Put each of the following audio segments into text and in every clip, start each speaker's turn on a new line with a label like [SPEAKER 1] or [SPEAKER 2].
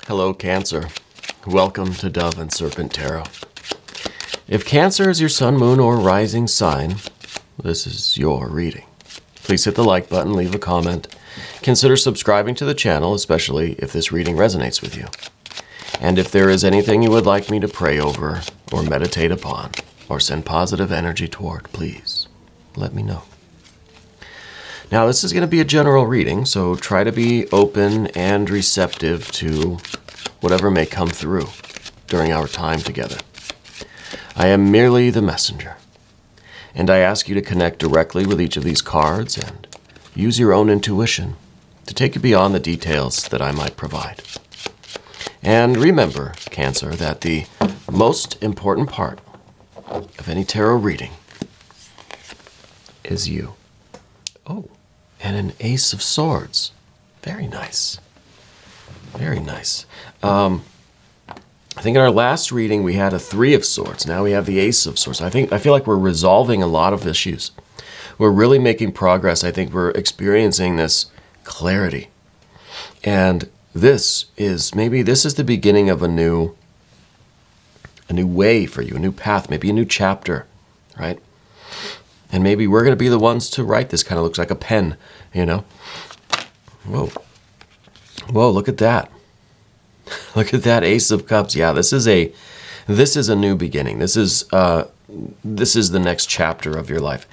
[SPEAKER 1] Hello, Cancer. Welcome to Dove and Serpent Tarot. If Cancer is your sun, moon, or rising sign, this is your reading. Please hit the like button, leave a comment. Consider subscribing to the channel, especially if this reading resonates with you. And if there is anything you would like me to pray over, or meditate upon, or send positive energy toward, please let me know. Now, this is going to be a general reading, so try to be open and receptive to whatever may come through during our time together. I am merely the messenger, and I ask you to connect directly with each of these cards and use your own intuition to take you beyond the details that I might provide. And remember, Cancer, that the most important part of any tarot reading is you. Oh, and an Ace of Swords. Very nice. Very nice. I think in our last reading we had a Three of Swords. Now we have the Ace of Swords. I feel like we're resolving a lot of issues. We're really making progress. I think we're experiencing this clarity. And this is the beginning of a new way for you, a new path, maybe a new chapter, right? And maybe we're going to be the ones to write this. Kind of looks like a pen, you know? Whoa. Whoa, look at that. Look at that Ace of Cups. Yeah, this is a new beginning. This is the next chapter of your life.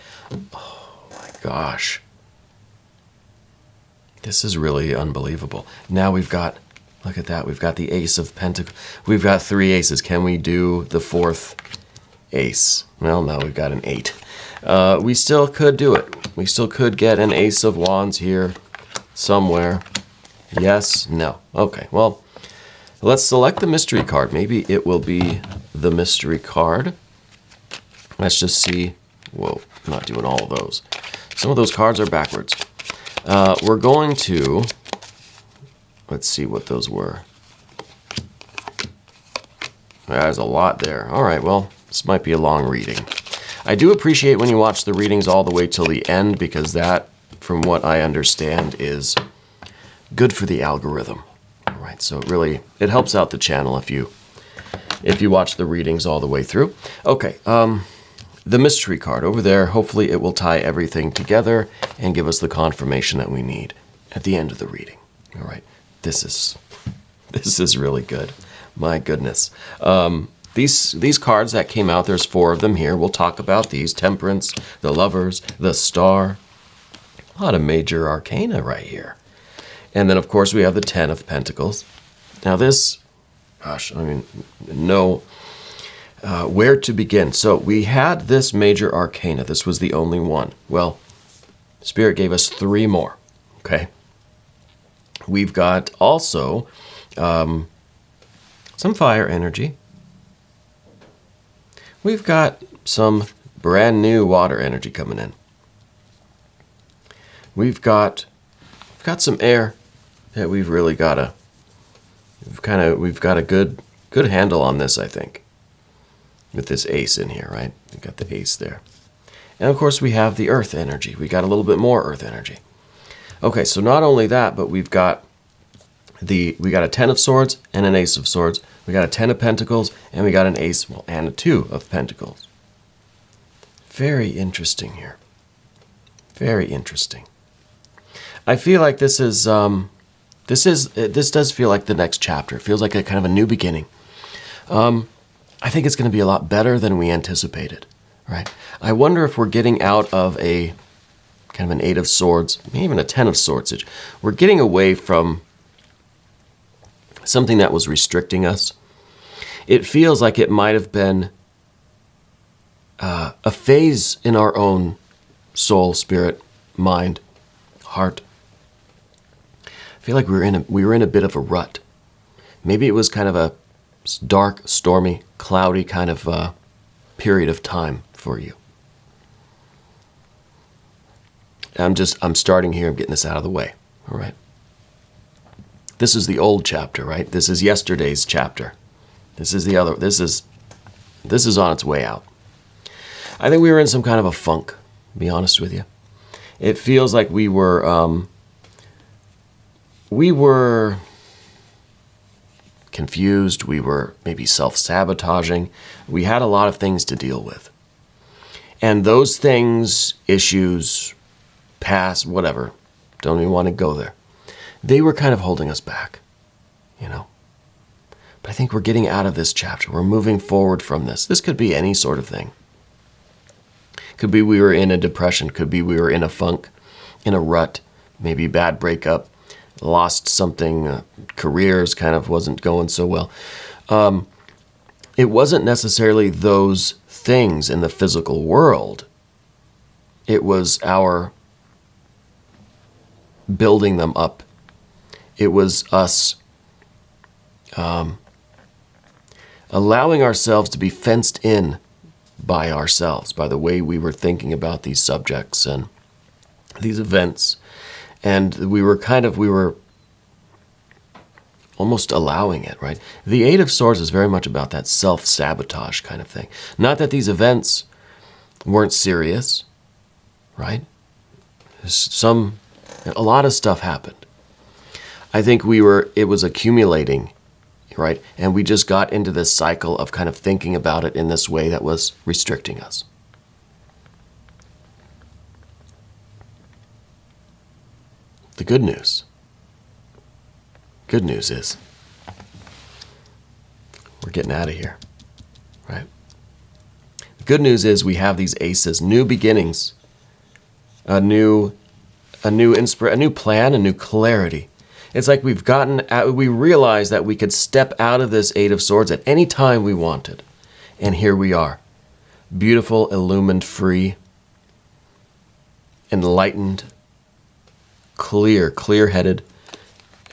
[SPEAKER 1] Oh my gosh. This is really unbelievable. Now we've got, look at that. We've got the Ace of Pentacles. We've got three aces. Can we do the fourth ace? Well, no, we've got an 8. We still could do it. We still could get an Ace of Wands here somewhere. Yes, no. Okay, well, let's select the mystery card. Maybe it will be the mystery card. Let's just see. Whoa, I'm not doing all of those. Some of those cards are backwards. We're going to, let's see what those were. There's a lot there. All right, well, this might be a long reading. I do appreciate when you watch the readings all the way till the end, because that, from what I understand, is good for the algorithm. All right, so it helps out the channel if you watch the readings all the way through. Okay, the mystery card over there, hopefully it will tie everything together and give us the confirmation that we need at the end of the reading. All right, this is really good. My goodness. These cards that came out, there's 4 of them here. We'll talk about these. Temperance, the Lovers, the Star. A lot of major arcana right here. And then, of course, we have the 10 of Pentacles. Now this, gosh, I mean, no, where to begin? So we had this major arcana. This was the only one. Well, Spirit gave us 3 more, okay? We've got also some fire energy. We've got some brand new water energy coming in. We've got some air that we've really got we've got a good handle on this, I think. With this ace in here, right? We've got the ace there. And of course we have the earth energy. We got a little bit more earth energy. Okay, so not only that, but we got a 10 of Swords and an Ace of Swords. We got a 10 of Pentacles, and we got an Ace, well, and a 2 of Pentacles. Very interesting here. Very interesting. I feel like this does feel like the next chapter. It feels like a kind of a new beginning. I think it's going to be a lot better than we anticipated, right? I wonder if we're getting out of a kind of an 8 of Swords, maybe even a 10 of Swords. We're getting away from something that was restricting us. It feels like it might have been a phase in our own soul, spirit, mind, heart. I feel like we were in a bit of a rut. Maybe it was kind of a dark, stormy, cloudy kind of period of time for you. I'm starting here. I'm getting this out of the way. All right. This is the old chapter, right? This is yesterday's chapter. This is the other. This is on its way out. I think we were in some kind of a funk, to be honest with you. It feels like we were confused. We were maybe self-sabotaging. We had a lot of things to deal with. And those things, issues, past, whatever, don't even want to go there. They were kind of holding us back, you know. But I think we're getting out of this chapter. We're moving forward from this. This could be any sort of thing. Could be we were in a depression. Could be we were in a funk, in a rut, maybe bad breakup, lost something, careers kind of wasn't going so well. It wasn't necessarily those things in the physical world. It was our building them up. It was us allowing ourselves to be fenced in by ourselves, by the way we were thinking about these subjects and these events. And we were almost allowing it, right? The Eight of Swords is very much about that self-sabotage kind of thing. Not that these events weren't serious, right? A lot of stuff happened. I think it was accumulating, right? And we just got into this cycle of kind of thinking about it in this way that was restricting us. The good news is we're getting out of here, right? The good news is we have these aces, new beginnings, a new plan, a new clarity. It's like we realized that we could step out of this Eight of Swords at any time we wanted. And here we are, beautiful, illumined, free, enlightened, clear-headed,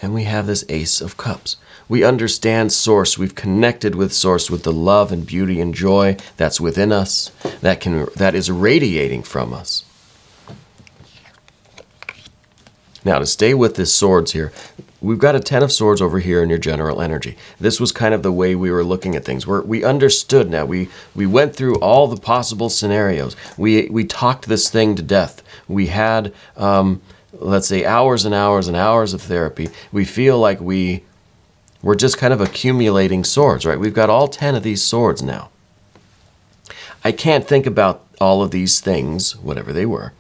[SPEAKER 1] and we have this Ace of Cups. We understand Source. We've connected with Source, with the love and beauty and joy that's within us, that is radiating from us. Now, to stay with this swords here, we've got a Ten of Swords over here in your general energy. This was kind of the way we were looking at things. We understood now. We went through all the possible scenarios. We talked this thing to death. We had, let's say, hours and hours and hours of therapy. We feel like we're just kind of accumulating swords, right? We've got all 10 of these swords now. I can't think about all of these things, whatever they were.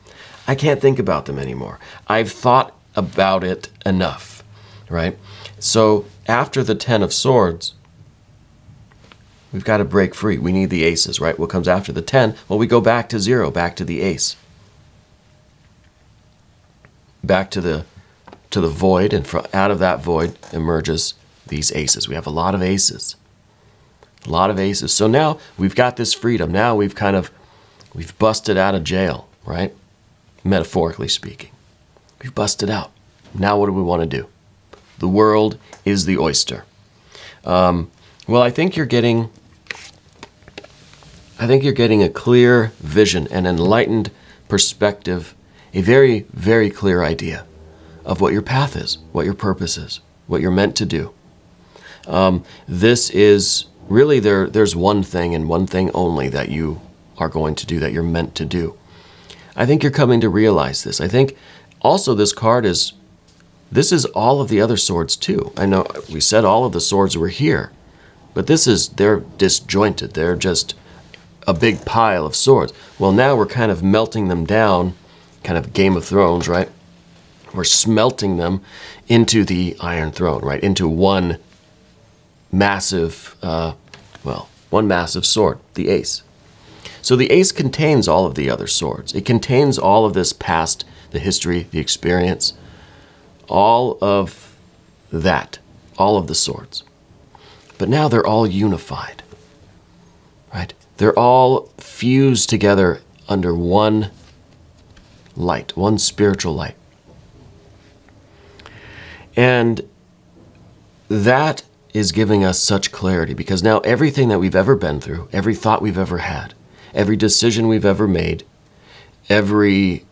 [SPEAKER 1] I can't think about them anymore. I've thought about it enough, right? So after the 10 of Swords, we've got to break free. We need the aces, right? What comes after the 10? Well, we go back to 0, back to the ace. Back to the void, and out of that void emerges these aces. We have a lot of aces. A lot of aces. So now we've got this freedom. Now we've busted out of jail, right? Metaphorically speaking. We've busted out. Now what do we want to do? The world is the oyster. Well, I think you're getting a clear vision, an enlightened perspective, a very, very clear idea of what your path is, what your purpose is, what you're meant to do. This is really there's one thing and one thing only that you are going to do, that you're meant to do. I think you're coming to realize this. I think also this is all of the other swords too. I know we said all of the swords were here, but they're disjointed. They're just a big pile of swords. Well, now we're kind of melting them down, kind of Game of Thrones, right? We're smelting them into the Iron Throne, right? Into one massive, one massive sword, the ace. So the ace contains all of the other swords. It contains all of this past, the history, the experience, all of that, all of the swords. But now they're all unified, right? They're all fused together under one light, one spiritual light. And that is giving us such clarity, because now everything that we've ever been through, every thought we've ever had, every decision we've ever made, every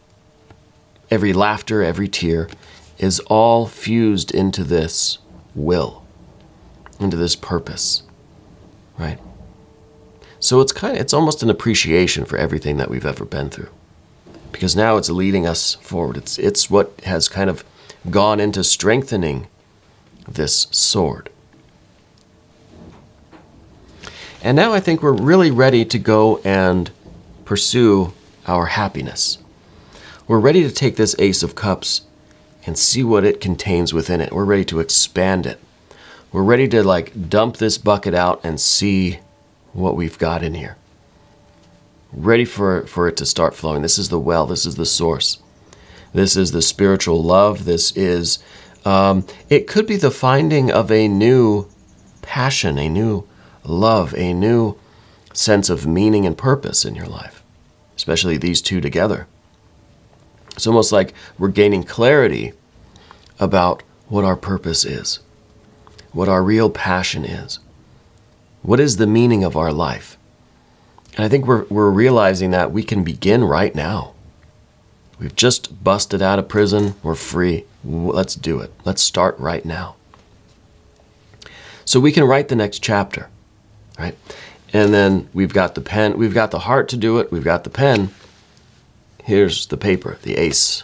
[SPEAKER 1] laughter, every tear is all fused into this will, into this purpose, right? So it's almost an appreciation for everything that we've ever been through, because now it's leading us forward. It's what has kind of gone into strengthening this sword. And now I think we're really ready to go and pursue our happiness. We're ready to take this Ace of Cups and see what it contains within it. We're ready to expand it. We're ready to like dump this bucket out and see what we've got in here. Ready for it to start flowing. This is the well. This is the source. This is the spiritual love. This is, it could be the finding of a new passion, a new love, a new sense of meaning and purpose in your life, especially these two together. It's almost like we're gaining clarity about what our purpose is, what our real passion is, what is the meaning of our life. And I think we're realizing that we can begin right now. We've just busted out of prison. We're free. Let's do it. Let's start right now. So we can write the next chapter, right? And then we've got the pen. We've got the heart to do it. We've got the pen. Here's the paper, the Ace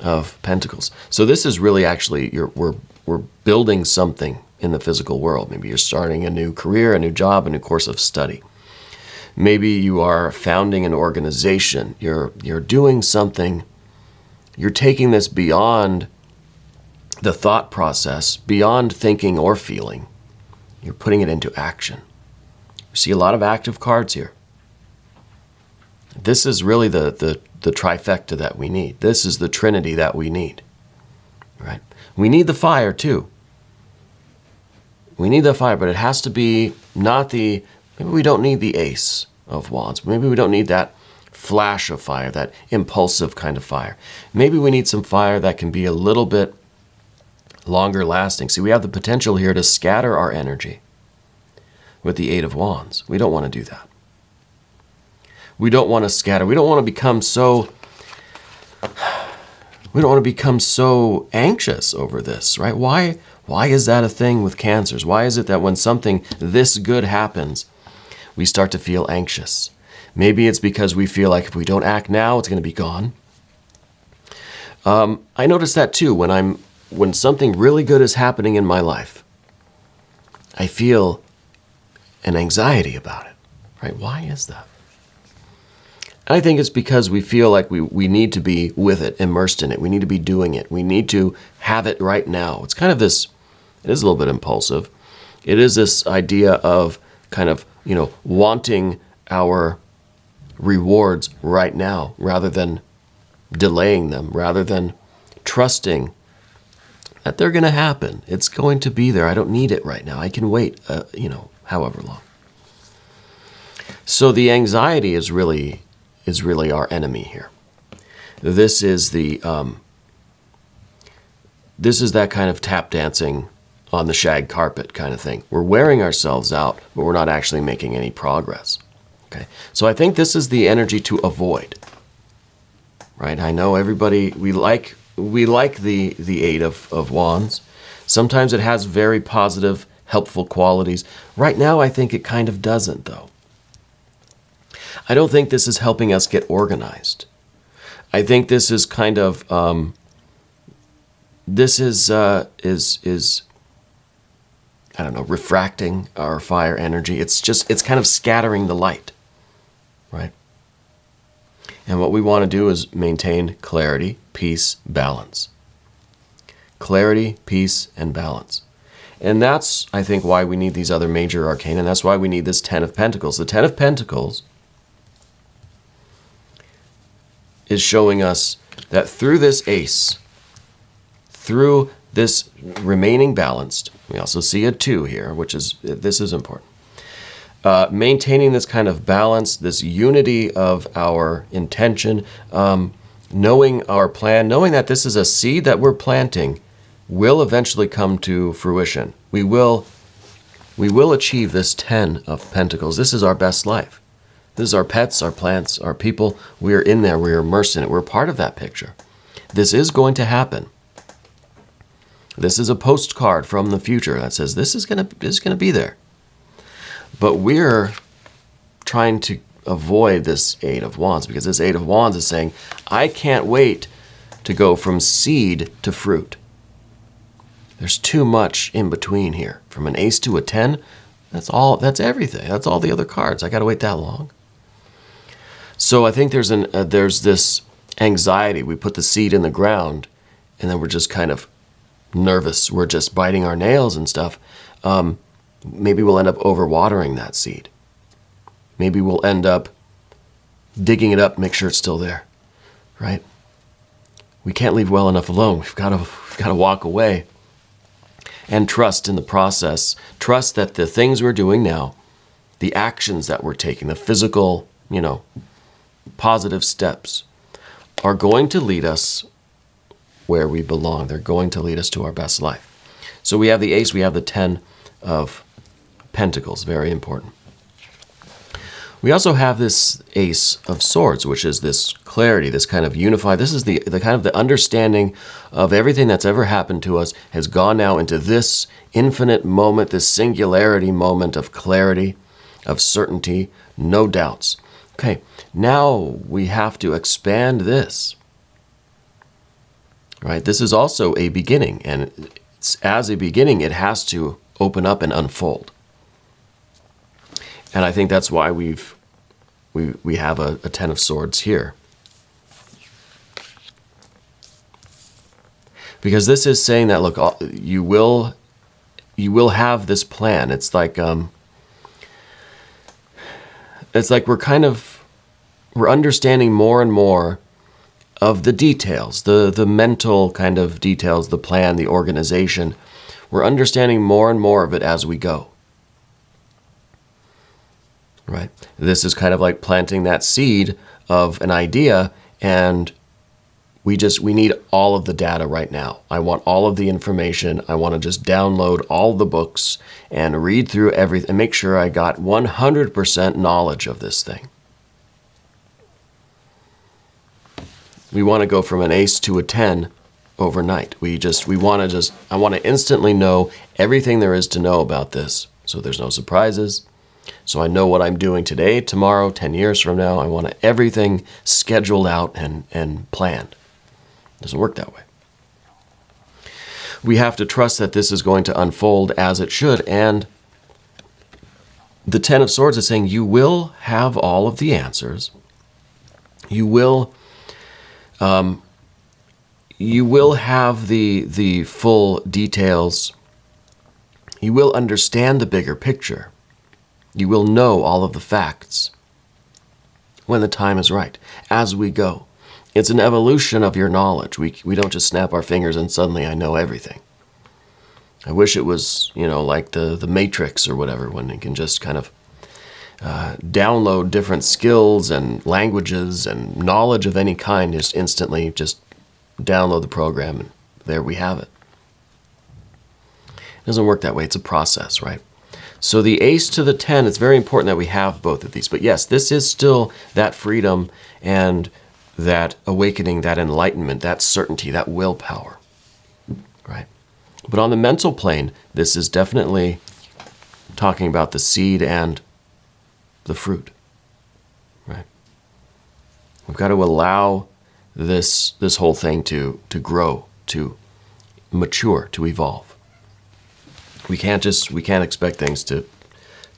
[SPEAKER 1] of Pentacles. So this is really actually, we're building something in the physical world. Maybe you're starting a new career, a new job, a new course of study. Maybe you are founding an organization. You're doing something. You're taking this beyond the thought process, beyond thinking or feeling. You're putting it into action. You see a lot of active cards here. This is really the trifecta that we need. This is the trinity that we need, right? We need the fire too. We need the fire, but it has to be not maybe we don't need the Ace of Wands. Maybe we don't need that flash of fire, that impulsive kind of fire. Maybe we need some fire that can be a little bit longer lasting. See, we have the potential here to scatter our energy with the Eight of Wands. We don't want to do that. We don't want to scatter. We don't want to become so anxious over this, right? Why is that a thing with cancers? Why is it that when something this good happens, we start to feel anxious? Maybe it's because we feel like if we don't act now, it's going to be gone. I notice that too when something really good is happening in my life. I feel an anxiety about it, right? Why is that? I think it's because we feel like we need to be with it, immersed in it. We need to be doing it. We need to have it right now. It's kind of this, it is a little bit impulsive. It is this idea of kind of, wanting our rewards right now rather than delaying them, rather than trusting that they're going to happen. It's going to be there. I don't need it right now. I can wait, however long. So the anxiety is really our enemy here. This is that kind of tap dancing on the shag carpet kind of thing. We're wearing ourselves out, but we're not actually making any progress. Okay, so I think this is the energy to avoid. Right? I know everybody, we like the Eight of Wands. Sometimes it has very positive, helpful qualities. Right now, I think it kind of doesn't, though. I don't think this is helping us get organized. I think this is kind of refracting our fire energy. It's kind of scattering the light, right? And what we want to do is maintain clarity, peace, balance. Clarity, peace, and balance. And that's, I think, why we need these other major arcana, and that's why we need this Ten of Pentacles. The Ten of Pentacles is showing us that through this Ace, through this remaining balanced, we also see a 2 here, this is important. Maintaining this kind of balance, this unity of our intention, knowing our plan, knowing that this is a seed that we're planting, will eventually come to fruition. We will achieve this 10 of Pentacles. This is our best life. This is our pets, our plants, our people. We are in there. We are immersed in it. We're part of that picture. This is going to happen. This is a postcard from the future that says this is going to be there. But we're trying to avoid this Eight of Wands because this Eight of Wands is saying, I can't wait to go from seed to fruit. There's too much in between here. From an Ace to a 10, That's all. That's everything. That's all the other cards. I got to wait that long. So I think there's this anxiety. We put the seed in the ground, and then we're just kind of nervous. We're just biting our nails and stuff. Maybe we'll end up overwatering that seed. Maybe we'll end up digging it up, make sure it's still there, right? We can't leave well enough alone. We've got to walk away and trust in the process. Trust that the things we're doing now, the actions that we're taking, the physical, positive steps, are going to lead us where we belong. They're going to lead us to our best life. So we have the ace, we have the 10 of Pentacles, very important. We also have this Ace of Swords, which is this clarity, this kind of unified, this is the kind of the understanding of everything that's ever happened to us has gone now into this infinite moment, this singularity moment of clarity, of certainty, no doubts. Okay, now we have to expand this. Right? This is also a beginning, and as a beginning, it has to open up and unfold. And I think that's why we have a 10 of Swords here. Because this is saying that, look, you will have this plan. It's like we're understanding more and more of the details, the mental kind of details, the plan, the organization. We're understanding more and more of it as we go. Right? This is kind of like planting that seed of an idea, and we need all of the data right now. I want all of the information. I want to just download all the books and read through everything and make sure I got 100% knowledge of this thing. We want to go from an ace to a 10 overnight. I want to instantly know everything there is to know about this, so there's no surprises. So I know what I'm doing today, tomorrow, 10 years from now. I want everything scheduled out and planned. It doesn't work that way. We have to trust that this is going to unfold as it should. And the 10 of Swords is saying you will have all of the answers. You will have the full details. You will understand the bigger picture. You will know all of the facts when the time is right, as we go. It's an evolution of your knowledge. We don't just snap our fingers and suddenly I know everything. I wish it was, like the Matrix or whatever, when you can just kind of download different skills and languages and knowledge of any kind, just instantly just download the program and there we have it. It doesn't work that way. It's a process, right? So the ace to the 10, it's very important that we have both of these. But yes, this is still that freedom and that awakening, that enlightenment, that certainty, that willpower, right? But on the mental plane, this is definitely talking about the seed and the fruit, right? We've got to allow this whole thing to grow, to mature, to evolve. We can't expect things to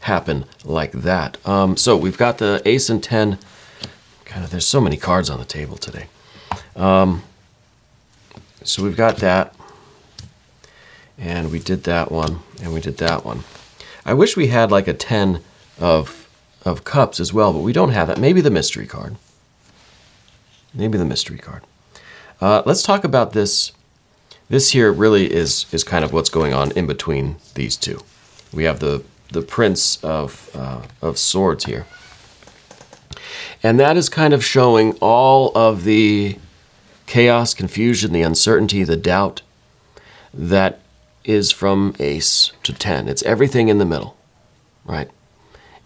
[SPEAKER 1] happen like that. So we've got the ace and 10. There's so many cards on the table today. So we've got that. And we did that one. And we did that one. I wish we had like a 10 of cups as well, but we don't have that. Maybe the mystery card. Let's talk about this. This here really is kind of what's going on in between these two. We have the Prince of Swords here. And that is kind of showing all of the chaos, confusion, the uncertainty, the doubt that is from ace to 10. It's everything in the middle, right?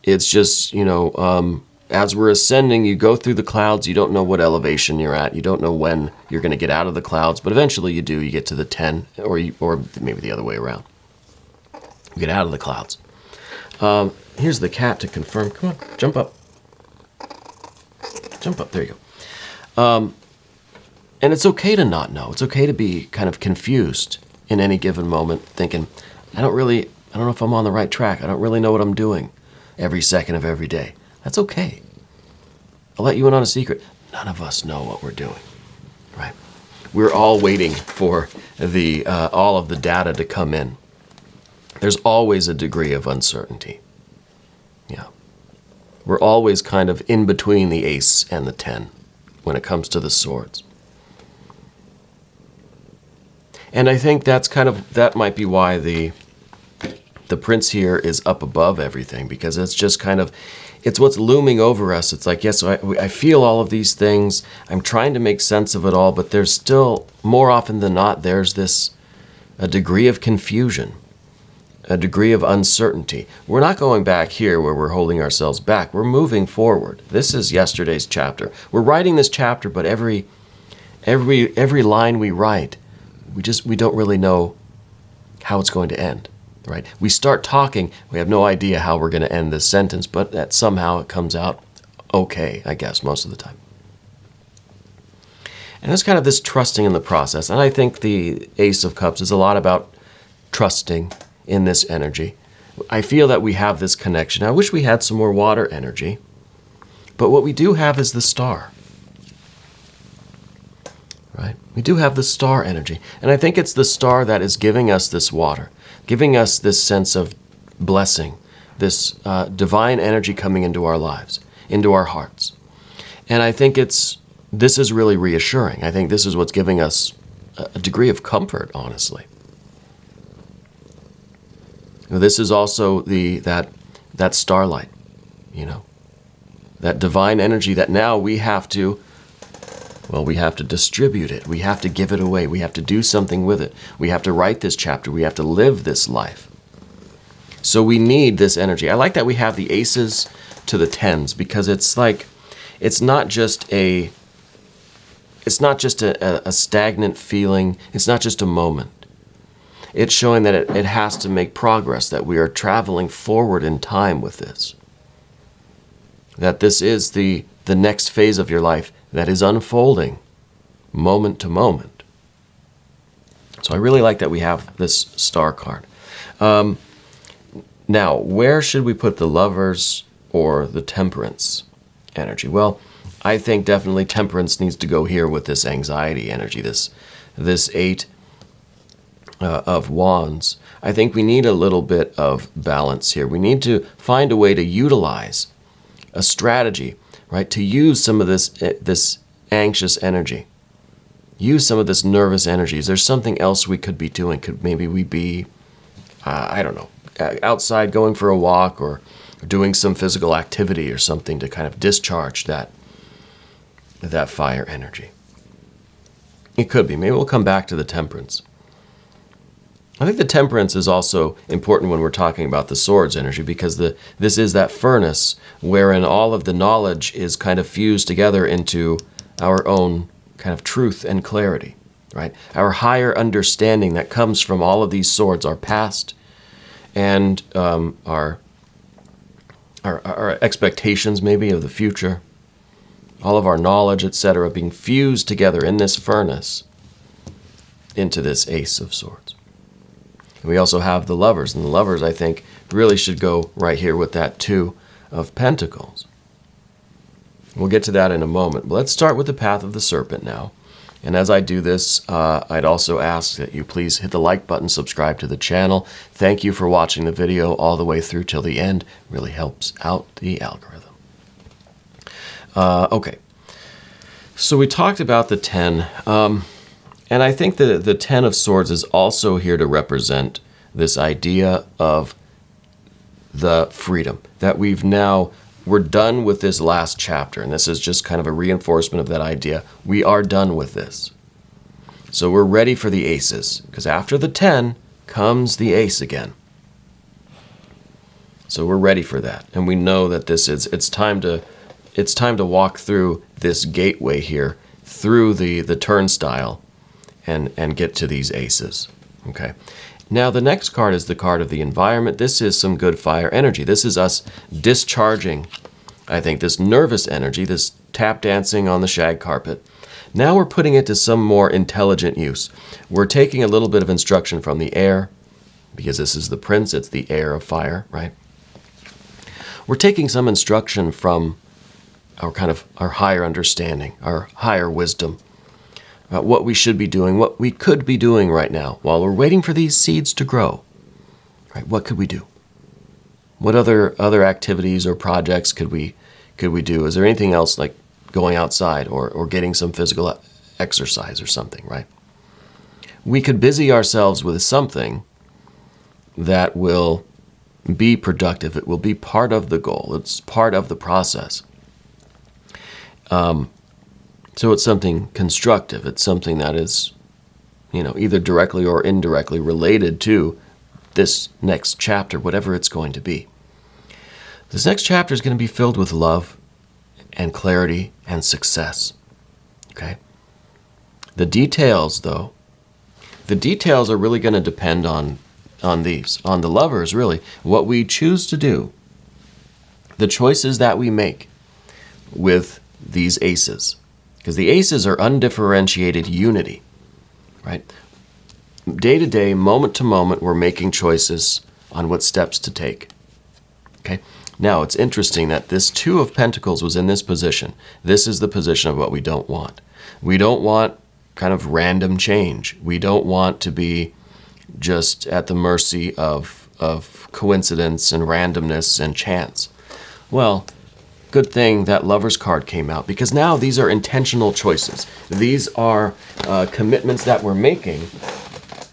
[SPEAKER 1] It's just, as we're ascending, you go through the clouds, you don't know what elevation you're at, you don't know when you're going to get out of the clouds, but eventually you do, you get to the 10, or maybe the other way around. You get out of the clouds. Here's the cat to confirm. Come on, jump up. Jump up, there you go. And it's okay to not know. It's okay to be kind of confused in any given moment, thinking, I don't really I don't know if I'm on the right track. I don't really know what I'm doing every second of every day. That's okay. I'll let you in on a secret. None of us know what we're doing, right? We're all waiting for all of the data to come in. There's always a degree of uncertainty. Yeah. We're always kind of in between the ace and the 10 when it comes to the swords. And I think that might be why the prince here is up above everything, because it's just it's what's looming over us. It's like, yes, I feel all of these things. I'm trying to make sense of it all, but there's still, more often than not, there's a degree of confusion, a degree of uncertainty. We're not going back here where we're holding ourselves back. We're moving forward. This is yesterday's chapter. We're writing this chapter, but every line we write, we don't really know how it's going to end. Right? We start talking, we have no idea how we're going to end this sentence, but that somehow it comes out okay, I guess, most of the time. And it's kind of this trusting in the process. And I think the Ace of Cups is a lot about trusting in this energy. I feel that we have this connection. I wish we had some more water energy, but what we do have is the star. Right? We do have the star energy. And I think it's the star that is giving us this water, giving us this sense of blessing, this divine energy coming into our lives, into our hearts. And I think this is really reassuring. I think this is what's giving us a degree of comfort, honestly. This is also that starlight, that divine energy that now we have to distribute it. We have to give it away. We have to do something with it. We have to write this chapter. We have to live this life. So we need this energy. I like that we have the aces to the 10s, because it's not just a stagnant feeling. It's not just a moment. It's showing that it has to make progress, that we are traveling forward in time with this. That this is the next phase of your life that is unfolding moment to moment. So I really like that we have this star card. Now, where should we put the Lovers or the Temperance energy? Well, I think definitely Temperance needs to go here with this anxiety energy, this 8 of Wands. I think we need a little bit of balance here. We need to find a way to utilize a strategy, right, to use some of this anxious energy, use some of this nervous energy. Is there something else we could be doing? Could maybe we be, I don't know, outside going for a walk or doing some physical activity or something to kind of discharge that fire energy? It could be. Maybe we'll come back to the Temperance. I think the Temperance is also important when we're talking about the Swords energy, because this is that furnace wherein all of the knowledge is kind of fused together into our own kind of truth and clarity, right? Our higher understanding that comes from all of these swords, our past and our expectations maybe of the future, all of our knowledge, etc., being fused together in this furnace into this Ace of Swords. We also have the Lovers, and the Lovers, I think, really should go right here with that 2 of Pentacles. We'll get to that in a moment, but let's start with the Path of the Serpent now. And as I do this, I'd also ask that you please hit the like button, subscribe to the channel. Thank you for watching the video all the way through till the end. It really helps out the algorithm. Okay, so we talked about the 10. And I think the 10 of Swords is also here to represent this idea of the freedom, that we're done with this last chapter. And this is just kind of a reinforcement of that idea. We are done with this. So we're ready for the aces, because after the 10 comes the ace again. So we're ready for that. And we know that it's time to walk through this gateway here, through the turnstile, and get to these aces. Okay. Now the next card is the card of the environment. This is some good fire energy. This is us discharging, I think, this nervous energy, this tap dancing on the shag carpet. Now we're putting it to some more intelligent use. We're taking a little bit of instruction from the air, because this is the prince, it's the heir of fire, right? We're taking some instruction from our higher understanding, our higher wisdom, about what we should be doing, what we could be doing right now while we're waiting for these seeds to grow. Right? What could we do? What other activities or projects could we do? Is there anything else like going outside or getting some physical exercise or something, right? We could busy ourselves with something that will be productive. It will be part of the goal. It's part of the process. So it's something constructive. It's something that is, either directly or indirectly related to this next chapter, whatever it's going to be. This next chapter is going to be filled with love and clarity and success. Okay? The details, though, are really going to depend on the lovers, really. What we choose to do, the choices that we make with these aces. Because the aces are undifferentiated unity, right? Day to day, moment to moment, we're making choices on what steps to take. Okay? Now, it's interesting that this Two of Pentacles was in this position. This is the position of what we don't want. We don't want kind of random change. We don't want to be just at the mercy of coincidence and randomness and chance. Well, good thing that Lover's card came out, because now these are intentional choices. These are commitments that we're making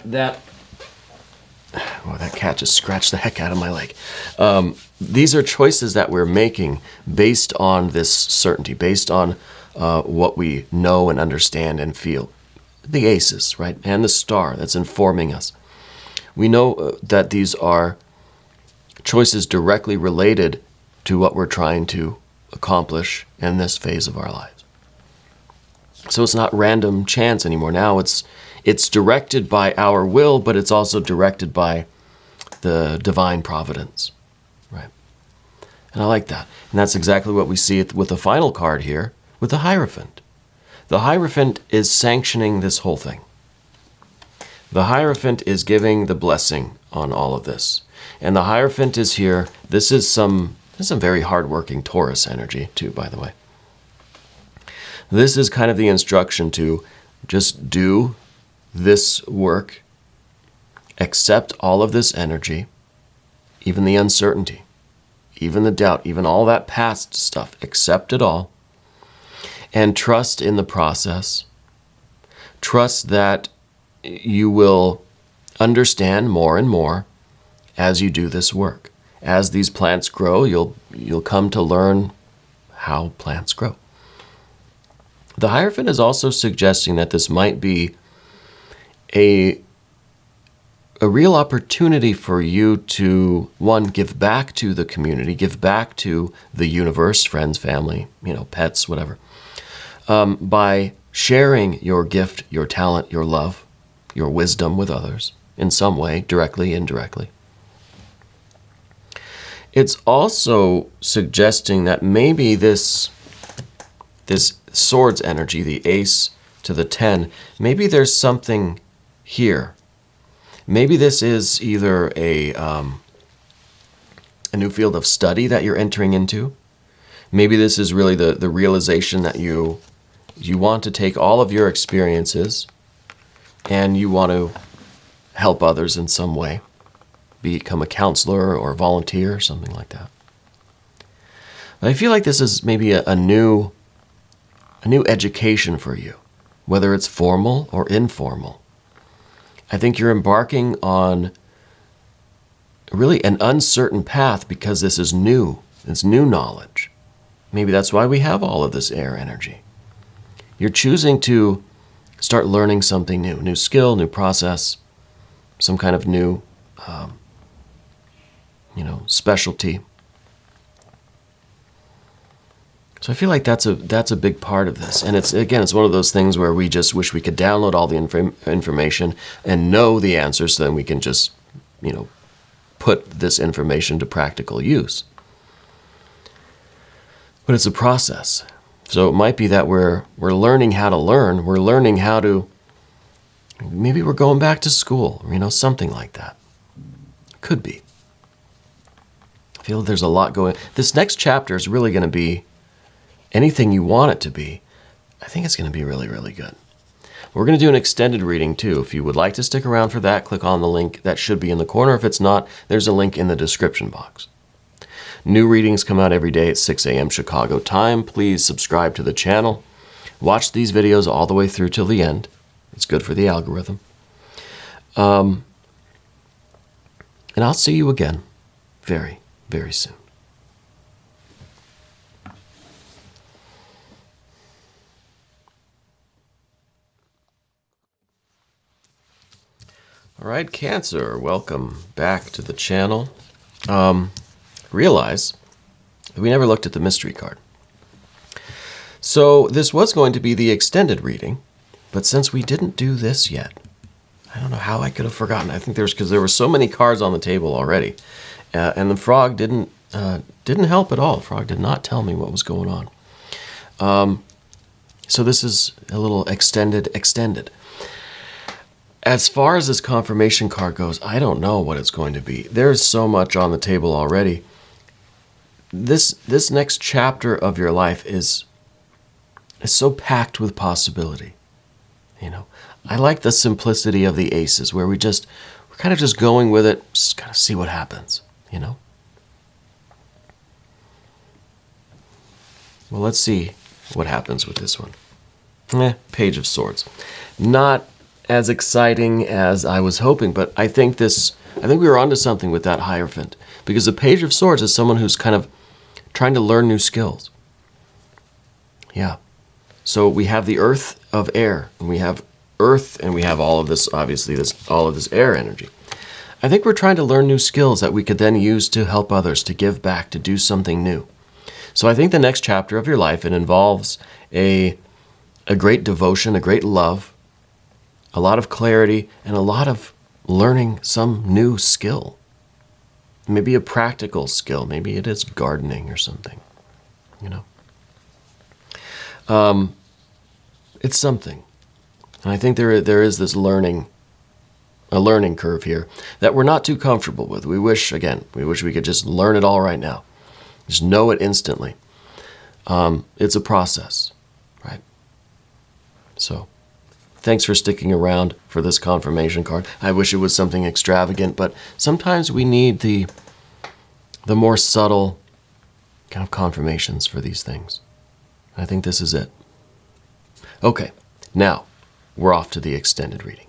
[SPEAKER 1] that... Oh, that cat just scratched the heck out of my leg. These are choices that we're making based on this certainty, based on what we know and understand and feel. The aces, right? And the star that's informing us. We know that these are choices directly related to what we're trying to accomplish in this phase of our lives. So it's not random chance anymore. Now it's directed by our will, but it's also directed by the divine providence, right? And I like that. And that's exactly what we see with the final card here, with the Hierophant. The Hierophant is sanctioning this whole thing. The Hierophant is giving the blessing on all of this. And the Hierophant is here. This is some very hardworking Taurus energy too, by the way. This is kind of the instruction to just do this work, accept all of this energy, even the uncertainty, even the doubt, even all that past stuff, accept it all, and trust in the process. Trust that you will understand more and more as you do this work. As these plants grow, you'll come to learn how plants grow. The Hierophant is also suggesting that this might be a real opportunity for you to, one, give back to the community, give back to the universe, friends, family, pets, whatever, by sharing your gift, your talent, your love, your wisdom with others in some way, directly, indirectly. It's also suggesting that maybe this swords energy, the ace to the 10, maybe there's something here. Maybe this is either a new field of study that you're entering into. Maybe this is really the realization that you want to take all of your experiences and you want to help others in some way. Become a counselor or a volunteer or something like that. But I feel like this is maybe a new education for you, whether it's formal or informal. I think you're embarking on really an uncertain path because this is new. It's new knowledge. Maybe that's why we have all of this air energy. You're choosing to start learning something new skill, new process, some kind of new specialty. So I feel like that's a big part of this. And it's one of those things where we just wish we could download all the information and know the answers so then we can just, put this information to practical use. But it's a process. So it might be that we're learning how to learn. We're learning how to, maybe we're going back to school, something like that. Could be. I feel there's a lot going. This next chapter is really going to be anything you want it to be. I think it's going to be really, really good. We're going to do an extended reading too. If you would like to stick around for that, click on the link that should be in the corner. If it's not, there's a link in the description box. New readings come out every day at 6 a.m. Chicago time. Please subscribe to the channel. Watch these videos all the way through till the end. It's good for the algorithm. And I'll see you again very, very soon. All right, Cancer, welcome back to the channel. Realize that we never looked at the mystery card. So this was going to be the extended reading, but since we didn't do this yet, I don't know how I could have forgotten. I think because there were so many cards on the table already, and the frog didn't help at all. The frog did not tell me what was going on. So this is a little extended. As far as this confirmation card goes, I don't know what it's going to be. There's so much on the table already. This next chapter of your life is so packed with possibility. You know, I like the simplicity of the aces, where we're kind of just going with it, just kind of see what happens, you know? Well, let's see what happens with this one. Page of Swords. Not as exciting as I was hoping, but I think we were onto something with that Hierophant, because the Page of Swords is someone who's kind of trying to learn new skills. Yeah. So we have the Earth of air, and we have Earth, and we have all of this, obviously, all of this air energy. I think we're trying to learn new skills that we could then use to help others, to give back, to do something new. So I think the next chapter of your life, it involves a great devotion, a great love, a lot of clarity, and a lot of learning some new skill. Maybe a practical skill. Maybe it is gardening or something, you know. It's something. And I think there is this learning curve here that we're not too comfortable with. We wish we could just learn it all right now. Just know it instantly. It's a process, right? So thanks for sticking around for this confirmation card. I wish it was something extravagant, but sometimes we need the more subtle kind of confirmations for these things. I think this is it. Okay, now we're off to the extended reading.